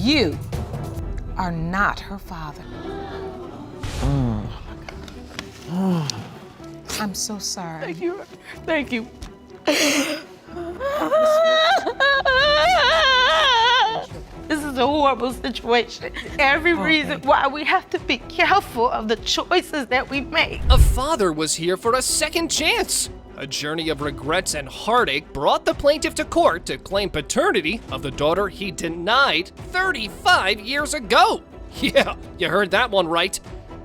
You are not her father. I'm so sorry. Thank you. Thank you. This is a horrible situation. Every reason why we have to be careful of the choices that we make. A father was here for a second chance. A journey of regrets and heartache brought the plaintiff to court to claim paternity of the daughter he denied 35 years ago. Yeah, you heard that one right.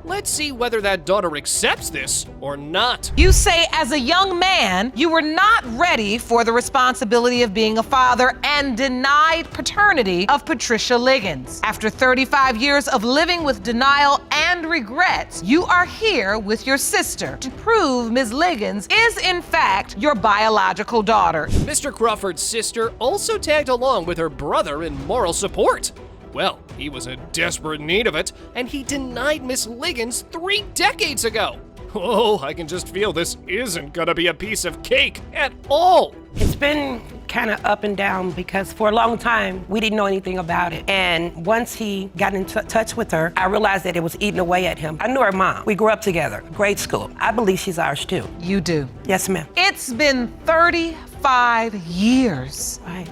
Let's see whether that daughter accepts this or not. You say as a young man, you were not ready for the responsibility of being a father and denied paternity of Patricia Liggins. After 35 years of living with denial and regrets, you are here with your sister to prove Ms. Liggins is in fact your biological daughter. Mr. Crawford's sister also tagged along with her brother in moral support. Well, he was in desperate need of it, and he denied Miss Liggins 3 decades ago. Oh, I can just feel this isn't gonna be a piece of cake at all. It's been kind of up and down because for a long time, we didn't know anything about it. And once he got in touch with her, I realized that it was eating away at him. I knew her mom. We grew up together, grade school. I believe she's ours too. You do? Yes, ma'am. It's been 35 years. Right.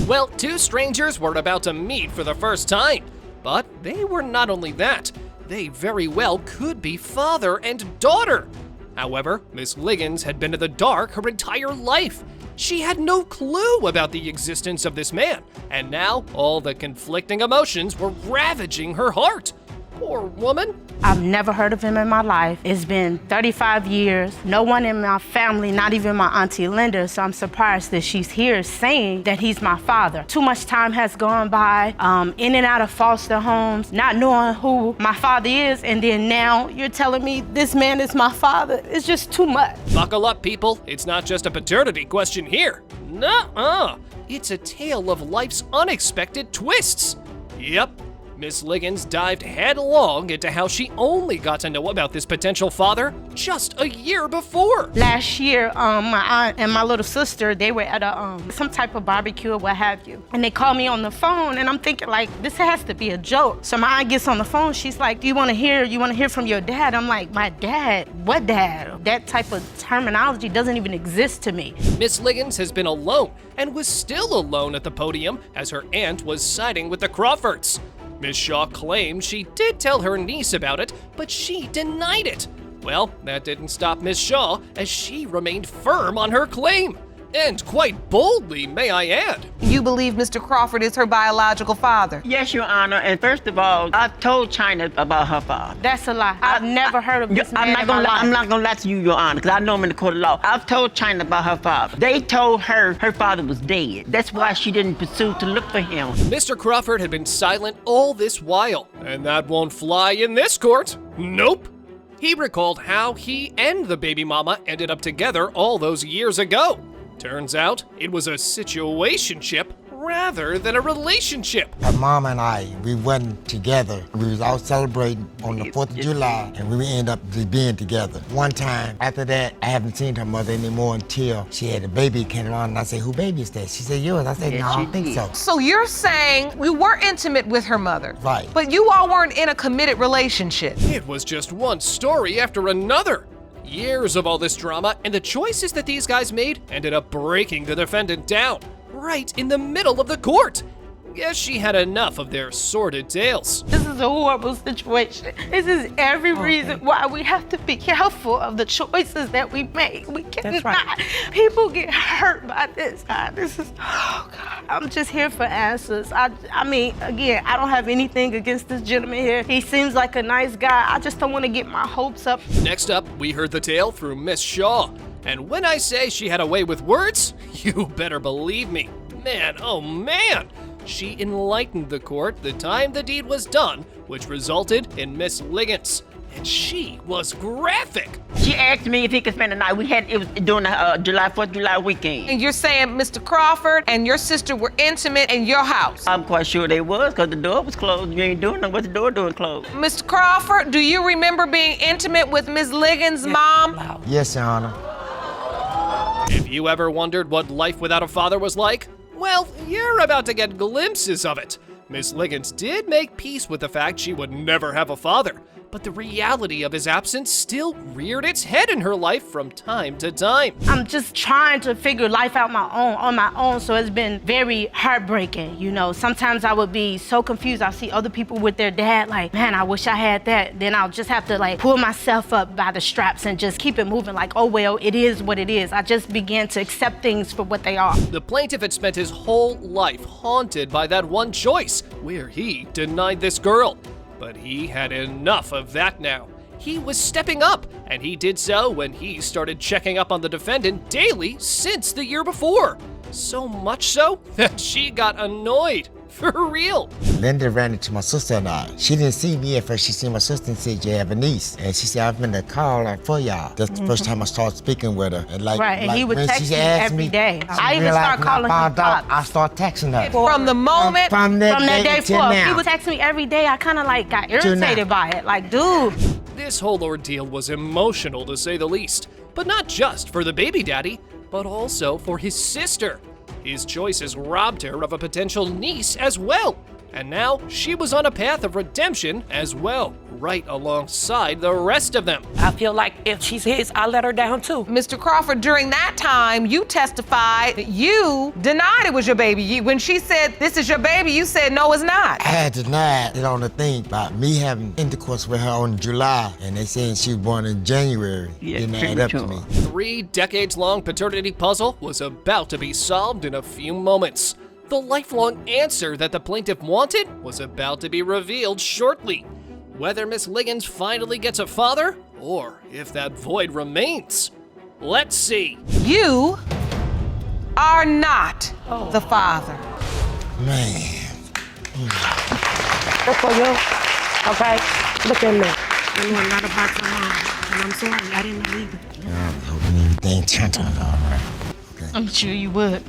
Well, 2 strangers were about to meet for the first time. But they were not only that, they very well could be father and daughter. However, Miss Liggins had been in the dark her entire life. She had no clue about the existence of this man, and now all the conflicting emotions were ravaging her heart. Poor woman. I've never heard of him in my life. It's been 35 years. No one in my family, not even my Auntie Linda, so I'm surprised that she's here saying that he's my father. Too much time has gone by, in and out of foster homes, not knowing who my father is, and then now you're telling me this man is my father. It's just too much. Buckle up, people. It's not just a paternity question here. Nuh-uh. It's a tale of life's unexpected twists. Yep. Miss Liggins dived headlong into how she only got to know about this potential father just a year before. Last year, my aunt and my little sister, they were at a some type of barbecue or what have you. And they called me on the phone, and I'm thinking like, this has to be a joke. So my aunt gets on the phone, she's like, you wanna hear from your dad? I'm like, my dad? What dad? That type of terminology doesn't even exist to me. Miss Liggins has been alone and was still alone at the podium as her aunt was siding with the Crawfords. Miss Shaw claimed she did tell her niece about it, but she denied it. Well, that didn't stop Miss Shaw, as she remained firm on her claim. And quite boldly, may I add. You believe Mr. Crawford is her biological father? Yes, Your Honor. And first of all, I've told China about her father. That's a lie. I've never heard of this man in my life. I'm not gonna lie to you, Your Honor, because I know him in the court of law. I've told China about her father. They told her her father was dead. That's why she didn't pursue to look for him. Mr. Crawford had been silent all this while, and that won't fly in this court. Nope. He recalled how he and the baby mama ended up together all those years ago. Turns out it was a situationship rather than a relationship. Her mom and I, we went together. We was out celebrating on the 4th of July, and we ended up being together. One time, after that, I haven't seen her mother anymore until she had a baby came along, and I said, who baby is that? She said, yours. I said, no, I don't think so. So you're saying we were intimate with her mother. Right. But you all weren't in a committed relationship. It was just one story after another. Years of all this drama, and the choices that these guys made ended up breaking the defendant down, right in the middle of the court. Guess she had enough of their sordid tales. This is a horrible situation. This is every reason why we have to be careful of the choices that we make. We cannot. right. People get hurt by this. God, this is, oh God. I'm just here for answers. I mean, again, I don't have anything against this gentleman here. He seems like a nice guy. I just don't want to get my hopes up. Next up, we heard the tale through Miss Shaw. And when I say she had a way with words, you better believe me. Man, oh man! She enlightened the court the time the deed was done, which resulted in Miss Liggins. And she was graphic. She asked me if he could spend the night. It was during the July 4th, July weekend. And you're saying Mr. Crawford and your sister were intimate in your house? I'm quite sure they was, because the door was closed. You ain't doing nothing with the door doing closed. Mr. Crawford, do you remember being intimate with Ms. Liggins' mom? Yes, Your Honor. If you ever wondered what life without a father was like, well, you're about to get glimpses of it. Miss Liggins did make peace with the fact she would never have a father, but the reality of his absence still reared its head in her life from time to time. I'm just trying to figure life out on my own, so it's been very heartbreaking, you know. Sometimes I would be so confused. I'll see other people with their dad, like, man, I wish I had that. Then I'll just have to like pull myself up by the straps and just keep it moving like, oh, well, it is what it is. I just began to accept things for what they are. The plaintiff had spent his whole life haunted by that one choice, where he denied this girl. But he had enough of that now. He was stepping up, and he did so when he started checking up on the defendant daily since the year before. So much so that she got annoyed. For real. Linda ran into my sister and I. She didn't see me at first. She seen my sister and said, you have a niece. And she said, I've been to call her for y'all. That's the first time I started speaking with her. And And he would when text she me asked every day. I even realized start when calling him I found out, Pops. I started texting her. From the moment, From that day till forth, now. he would text me every day. I kind of like got irritated by it. Like, dude. This whole ordeal was emotional to say the least, but not just for the baby daddy, but also for his sister. His choices robbed her of a potential niece as well. And now she was on a path of redemption as well, right alongside the rest of them. I feel like if she's his, I let her down too. Mr. Crawford, during that time, you testified that you denied it was your baby. When she said, this is your baby, you said, no, it's not. I had denied it on the thing about me having intercourse with her on July, and they saying she was born in January. Yeah, Didn't add up to me. 3 decades-long paternity puzzle was about to be solved in a few moments. The lifelong answer that the plaintiff wanted was about to be revealed shortly. Whether Miss Liggins finally gets a father, or if that void remains. Let's see. You are not the father. Man. Look for you. Okay? Look at me. I know a lot about your mom, and I'm sorry, I didn't believe it. I'm hoping everything turned out all right. I'm sure you would.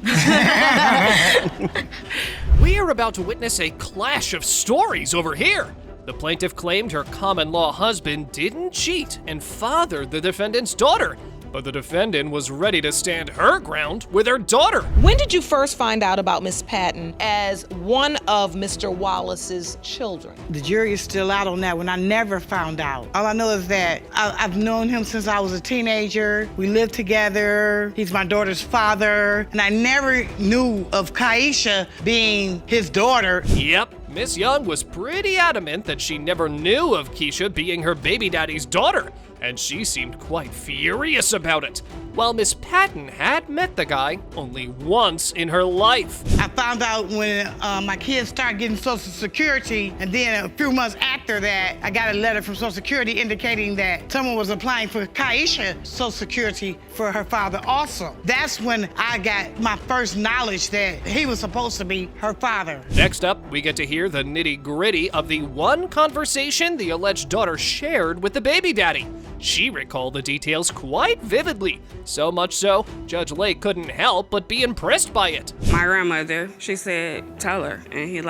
We are about to witness a clash of stories over here. The plaintiff claimed her common-law husband didn't cheat and fathered the defendant's daughter, but the defendant was ready to stand her ground with her daughter. When did you first find out about Miss Patton as one of Mr. Wallace's children? The jury is still out on that one. I never found out. All I know is that I've known him since I was a teenager. We lived together. He's my daughter's father. And I never knew of Kaisha being his daughter. Yep, Miss Young was pretty adamant that she never knew of Keisha being her baby daddy's daughter, and she seemed quite furious about it, while Miss Patton had met the guy only once in her life. I found out when my kids started getting Social Security, and then a few months after that, I got a letter from Social Security indicating that someone was applying for Kaisha Social Security for her father also. That's when I got my first knowledge that he was supposed to be her father. Next up, we get to hear the nitty-gritty of the one conversation the alleged daughter shared with the baby daddy. She recalled the details quite vividly, so much so, Judge Lake couldn't help but be impressed by it. My grandmother, she said, tell her. And he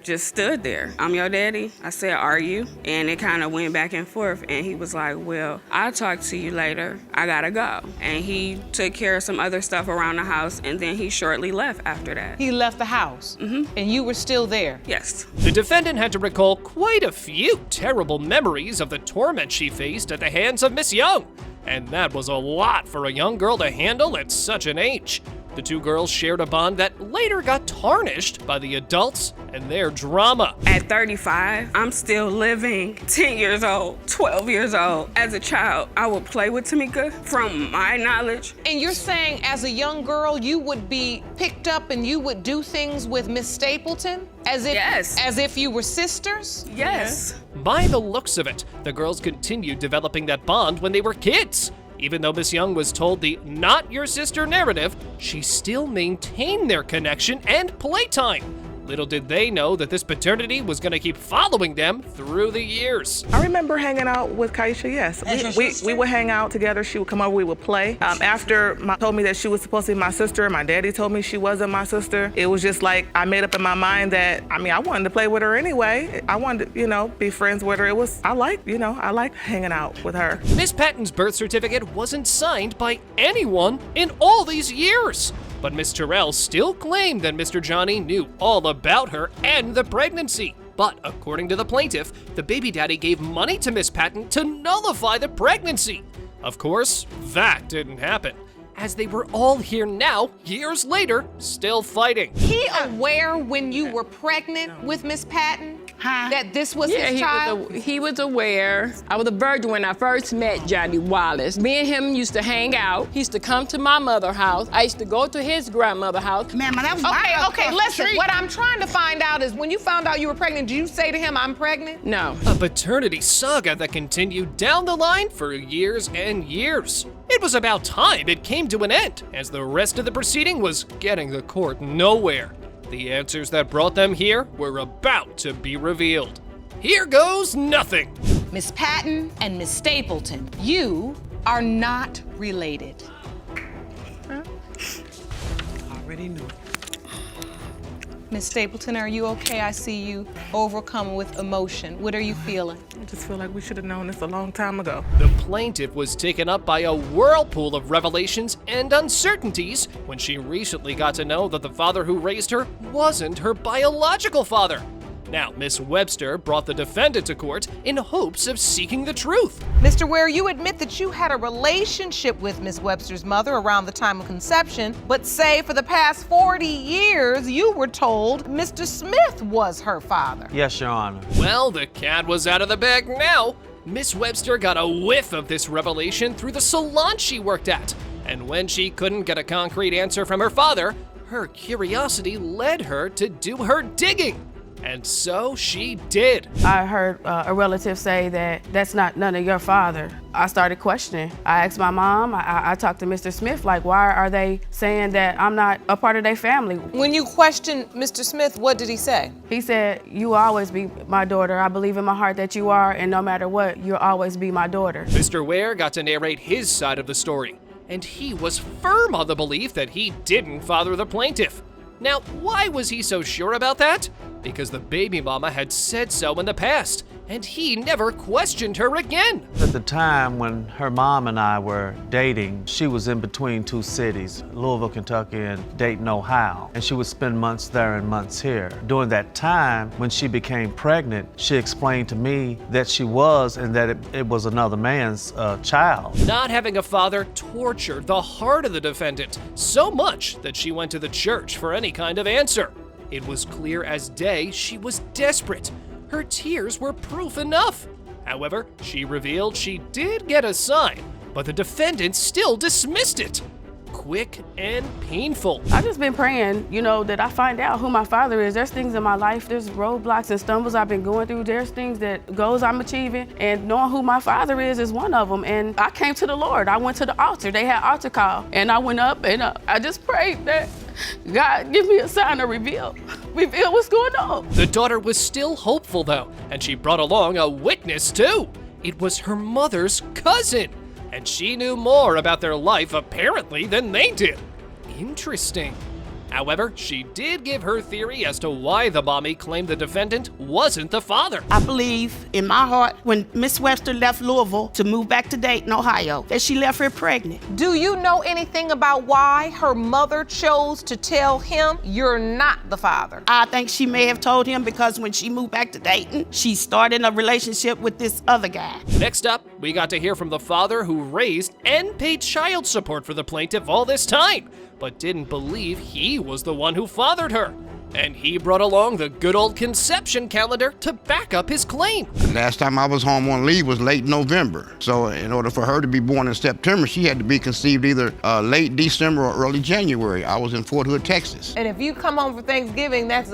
just stood there. I'm your daddy. I said, are you? And it kind of went back and forth. And he was like, well, I'll talk to you later. I gotta go. And he took care of some other stuff around the house, and then he shortly left after that. He left the house, and you were still there. Yes. The defendant had to recall quite a few terrible memories of the torment she faced at the hands of Miss Young, and that was a lot for a young girl to handle at such an age. The two girls shared a bond that later got tarnished by the adults and their drama. At 35, I'm still living 10 years old, 12 years old. As a child, I would play with Tamika from my knowledge. And you're saying as a young girl, you would be picked up and you would do things with Miss Stapleton? Yes. As if you were sisters? Yes. By the looks of it, the girls continued developing that bond when they were kids. Even though Miss Young was told the not your sister narrative, she still maintained their connection and playtime. Little did they know that this paternity was going to keep following them through the years. I remember hanging out with Kaisha, yes. We would hang out together. She would come over, we would play. After told me that she was supposed to be my sister, my daddy told me she wasn't my sister. It was just like, I made up in my mind that, I wanted to play with her anyway. I wanted to, be friends with her. I liked hanging out with her. Miss Patton's birth certificate wasn't signed by anyone in all these years. But Miss Terrell still claimed that Mr. Johnny knew all about her and the pregnancy. But according to the plaintiff, the baby daddy gave money to Miss Patton to nullify the pregnancy. Of course, that didn't happen, as they were all here now, years later, still fighting. He aware when you were pregnant with Miss Patton that this was his child? He was aware. I was a virgin when I first met Johnny Wallace. Me and him used to hang out. He used to come to my mother's house. I used to go to his grandmother's house. Ma'am, that was Okay, listen, what I'm trying to find out is when you found out you were pregnant, did you say to him, I'm pregnant? No. A paternity saga that continued down the line for years and years. It was about time it came to an end, as the rest of the proceeding was getting the court nowhere. The answers that brought them here were about to be revealed. Here goes nothing. Miss Patton and Miss Stapleton, you are not related. Already knew. Miss Stapleton, are you okay? I see you overcome with emotion. What are you feeling? I just feel like we should have known this a long time ago. The plaintiff was taken up by a whirlpool of revelations and uncertainties when she recently got to know that the father who raised her wasn't her biological father. Now, Miss Webster brought the defendant to court in hopes of seeking the truth. Mr. Ware, you admit that you had a relationship with Miss Webster's mother around the time of conception, but say for the past 40 years you were told Mr. Smith was her father. Yes, Your Honor. Well, the cat was out of the bag now. Miss Webster got a whiff of this revelation through the salon she worked at. And when she couldn't get a concrete answer from her father, her curiosity led her to do her digging. And so she did. I heard a relative say that that's not none of your father. I started questioning. I asked my mom, I talked to Mr. Smith, like, why are they saying that I'm not a part of their family? When you questioned Mr. Smith, what did he say? He said, you will always be my daughter. I believe in my heart that you are, and no matter what, you'll always be my daughter. Mr. Ware got to narrate his side of the story, and he was firm on the belief that he didn't father the plaintiff. Now, why was he so sure about that? Because the baby mama had said so in the past, and he never questioned her again. At the time when her mom and I were dating, she was in between two cities, Louisville, Kentucky, and Dayton, Ohio. And she would spend months there and months here. During that time, when she became pregnant, she explained to me that she was and that it was another man's child. Not having a father tortured the heart of the defendant so much that she went to the church for any kind of answer. It was clear as day she was desperate. Her tears were proof enough. However, she revealed she did get a sign, but the defendant still dismissed it. Quick and painful. I've just been praying, that I find out who my father is. There's things in my life, there's roadblocks and stumbles I've been going through. There's things goals I'm achieving, and knowing who my father is one of them. And I came to the Lord. I went to the altar. They had altar call, and I went up and I just prayed that God give me a sign to reveal what's going on. The daughter was still hopeful though, and she brought along a witness too. It was her mother's cousin, and she knew more about their life apparently than they did. Interesting. However, she did give her theory as to why the mommy claimed the defendant wasn't the father. I believe in my heart when Miss Webster left Louisville to move back to Dayton, Ohio, that she left her pregnant. Do you know anything about why her mother chose to tell him you're not the father? I think she may have told him because when she moved back to Dayton, she started a relationship with this other guy. Next up, we got to hear from the father who raised and paid child support for the plaintiff all this time, but didn't believe he was the one who fathered her. And he brought along the good old conception calendar to back up his claim. Last time I was home on leave was late November. So in order for her to be born in September, she had to be conceived either late December or early January. I was in Fort Hood, Texas. And if you come home for Thanksgiving, that's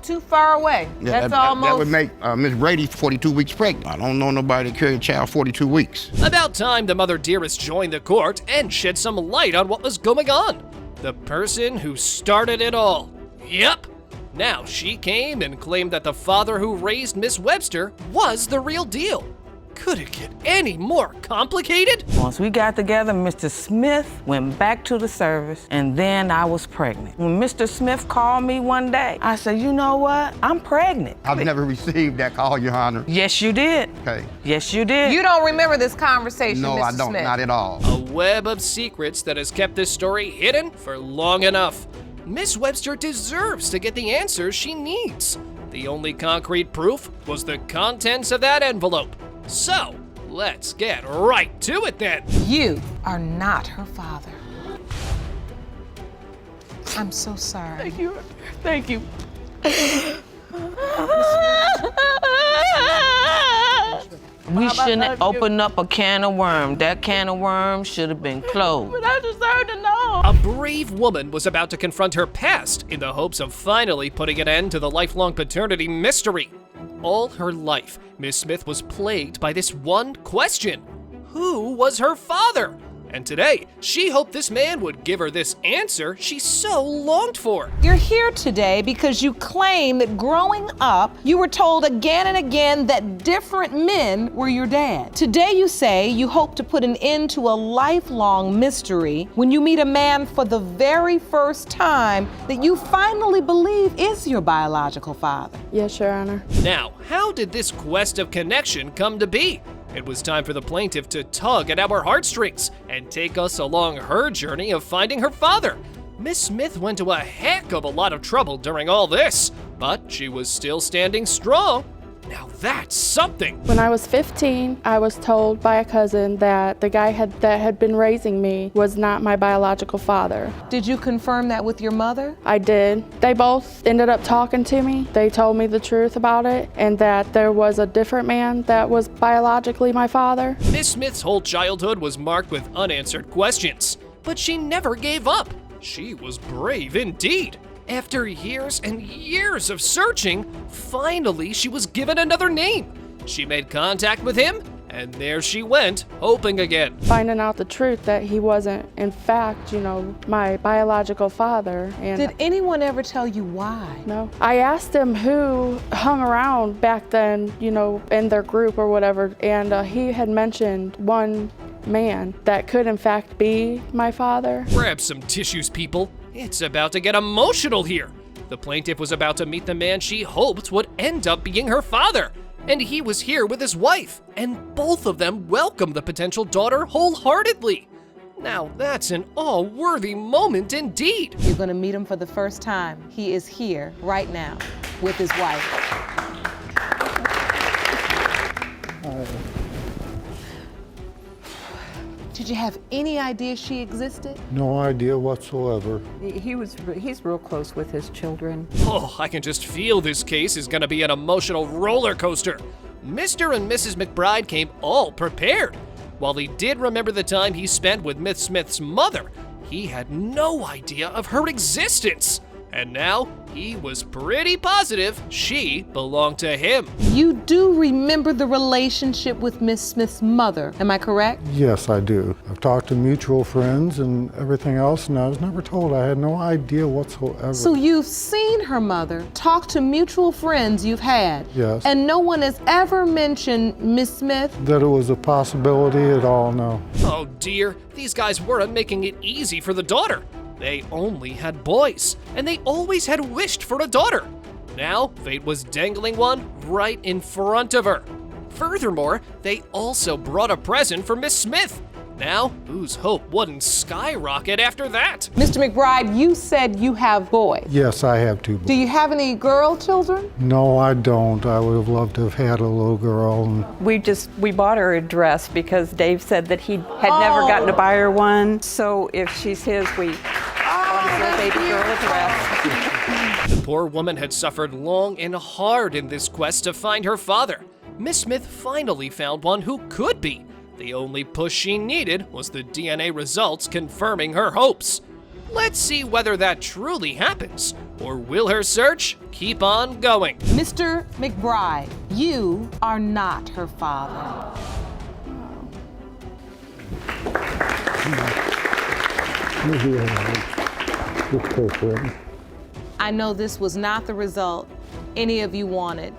too far away. Yeah, that would make Miss Brady 42 weeks pregnant. I don't know nobody that carried a child 42 weeks. About time the mother dearest joined the court and shed some light on what was going on. The person who started it all. Yep. Now she came and claimed that the father who raised Miss Webster was the real deal. Could it get any more complicated? Once we got together, Mr. Smith went back to the service, and then I was pregnant. When Mr. Smith called me one day, I said, you know what? I'm pregnant. I've never received that call, Your Honor. Yes, you did. Okay. Yes, you did. You don't remember this conversation, No, Mr. I don't. Smith? Not at all. A web of secrets that has kept this story hidden for long enough. Miss Webster deserves to get the answers she needs. The only concrete proof was the contents of that envelope. So, let's get right to it then. You are not her father. I'm so sorry. Thank you. Thank you. We shouldn't open up a can of worms. That can of worms should have been closed. But I deserve to know. A brave woman was about to confront her past in the hopes of finally putting an end to the lifelong paternity mystery. All her life, Miss Smith was plagued by this one question: who was her father? And today, she hoped this man would give her this answer she so longed for. You're here today because you claim that growing up, you were told again and again that different men were your dad. Today you say you hope to put an end to a lifelong mystery when you meet a man for the very first time that you finally believe is your biological father. Yes, Your Honor. Now, how did this quest of connection come to be? It was time for the plaintiff to tug at our heartstrings and take us along her journey of finding her father. Miss Smith went to a heck of a lot of trouble during all this, but she was still standing strong. Now that's something. When I was 15, I was told by a cousin that the guy that had been raising me was not my biological father. Did you confirm that with your mother? I did. They both ended up talking to me. They told me the truth about it and that there was a different man that was biologically my father. Miss Smith's whole childhood was marked with unanswered questions, but she never gave up. She was brave indeed. After years and years of searching, finally she was given another name. She made contact with him, and there she went, hoping again. Finding out the truth that he wasn't, in fact, my biological father. And did anyone ever tell you why? No. I asked him who hung around back then, in their group or whatever, and he had mentioned one man that could in fact be my father. Grab some tissues, people. It's about to get emotional here. The plaintiff was about to meet the man she hoped would end up being her father. And he was here with his wife, and both of them welcomed the potential daughter wholeheartedly. Now that's an all-worthy moment indeed. You're gonna meet him for the first time. He is here right now with his wife. Did you have any idea she existed? No idea whatsoever. He's real close with his children. Oh, I can just feel this case is gonna be an emotional roller coaster. Mr. and Mrs. McBride came all prepared. While he did remember the time he spent with Miss Smith's mother, he had no idea of her existence. And now, he was pretty positive she belonged to him. You do remember the relationship with Miss Smith's mother, am I correct? Yes, I do. I've talked to mutual friends and everything else, and I was never told. I had no idea whatsoever. So you've seen her mother, talked to mutual friends you've had. Yes. And no one has ever mentioned Miss Smith? That it was a possibility at all, no. Oh dear, these guys weren't making it easy for the daughter. They only had boys, and they always had wished for a daughter. Now, fate was dangling one right in front of her. Furthermore, they also brought a present for Miss Smith. Now, whose hope wouldn't skyrocket after that? Mr. McBride, you said you have boys. Yes, I have two boys. Do you have any girl children? No, I don't. I would have loved to have had a little girl. We bought her a dress because Dave said that he had never gotten to buy her one. So if she's his, we bought his little baby girl a dress. The poor woman had suffered long and hard in this quest to find her father. Miss Smith finally found one who could be. The only push she needed was the DNA results confirming her hopes. Let's see whether that truly happens, or will her search keep on going? Mr. McBride, you are not her father. I know this was not the result any of you wanted.